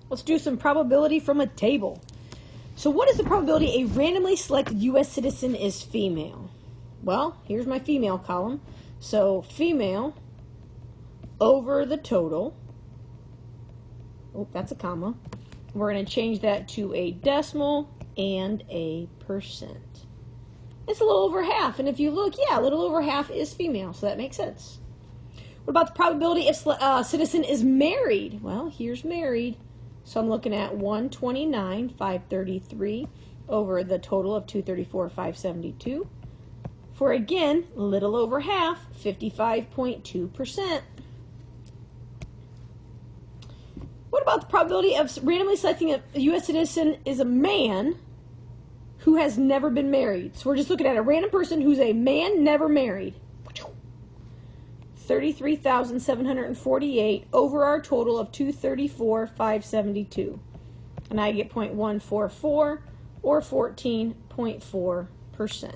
Let's do some probability from a table. So what is the probability a randomly selected U.S. citizen is female? Well, here's my female column. So female over the total. Oh, that's a comma. We're going to change that to a decimal and a percent. It's a little over half, and if you look, yeah, a little over half is female, so that makes sense. What about the probability if a citizen is married? Well, here's married. So I'm looking at 129,533 over the total of 234,572. For, again, a little over half, 55.2%. What about the probability of randomly selecting a U.S. citizen is a man who has never been married? So we're just looking at a random person who's a man never married. 33,748 over our total of 234,572. And I get 0.144 or 14.4%.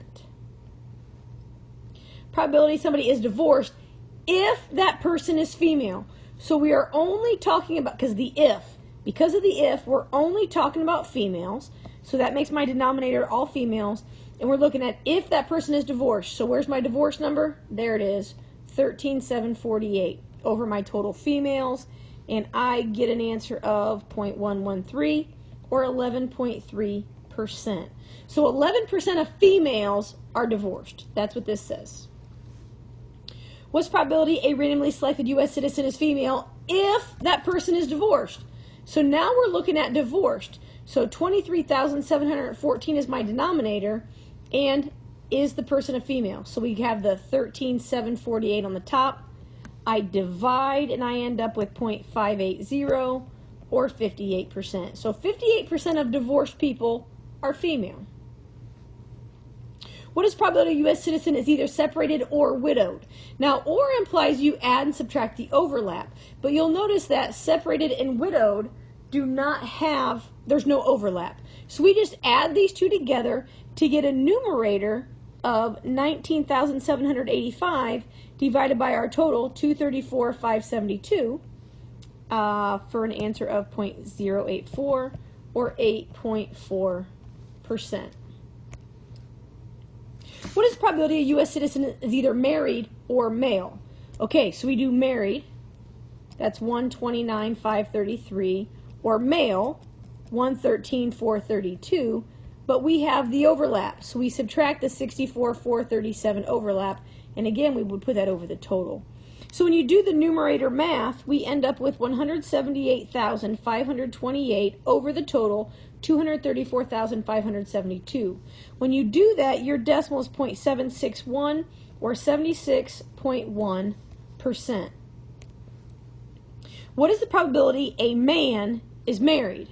Probability somebody is divorced if that person is female. So we are only talking about, because of the if, we're only talking about females. So that makes my denominator all females. And we're looking at if that person is divorced. So where's my divorce number? There it is, 13,748 over my total females. And I get an answer of 0.113 or 11.3%. So 11% of females are divorced. That's what this says. What's the probability a randomly selected U.S. citizen is female if that person is divorced? So now we're looking at divorced. So 23,714 is my denominator, and is the person a female? So we have the 13,748 on the top. I divide, and I end up with 0.580 or 58%. So 58% of divorced people are female. What is probability a U.S. citizen is either separated or widowed? Now, or implies you add and subtract the overlap. But you'll notice that separated and widowed do not have, there's no overlap. So we just add these two together to get a numerator of 19,785 divided by our total, 234,572, for an answer of 0.084 or 8.4%. What is the probability a U.S. citizen is either married or male? Okay, so we do married, that's 129,533, or male, 113,432, but we have the overlap, so we subtract the 64,437 overlap, and again, we would put that over the total. So when you do the numerator math, we end up with 178,528 over the total, 234,572. When you do that, your decimal is 0.761 or 76.1%. What is the probability a man is married?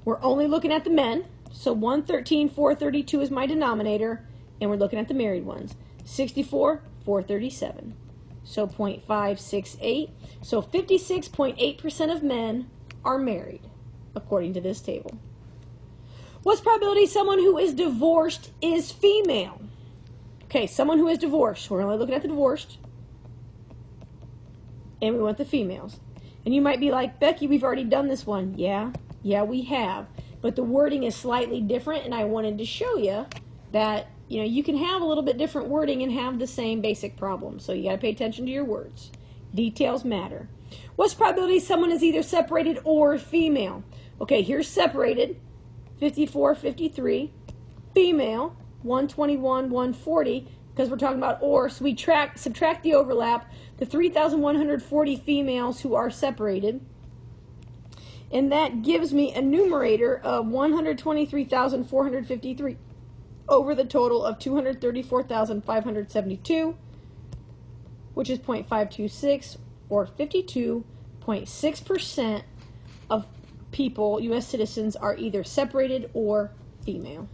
We're only looking at the men, so 113,432 is my denominator, and we're looking at the married ones, 64,437. So 0.568. So 56.8% of men are married, according to this table. What's the probability someone who is divorced is female? Okay, someone who is divorced. We're only looking at the divorced. And we want the females. And you might be like, Becky, we've already done this one. Yeah, we have. But the wording is slightly different, and I wanted to show you that, you know, you can have a little bit different wording and have the same basic problem. So you got to pay attention to your words. Details matter. What's the probability someone is either separated or female? Okay, here's separated, 54,53. Female, 121, 140, because we're talking about or, so we subtract the overlap, the 3,140 females who are separated, and that gives me a numerator of 123,453 over the total of 234,572, which is 0.526 or 52.6% of people, U.S. citizens, are either separated or female.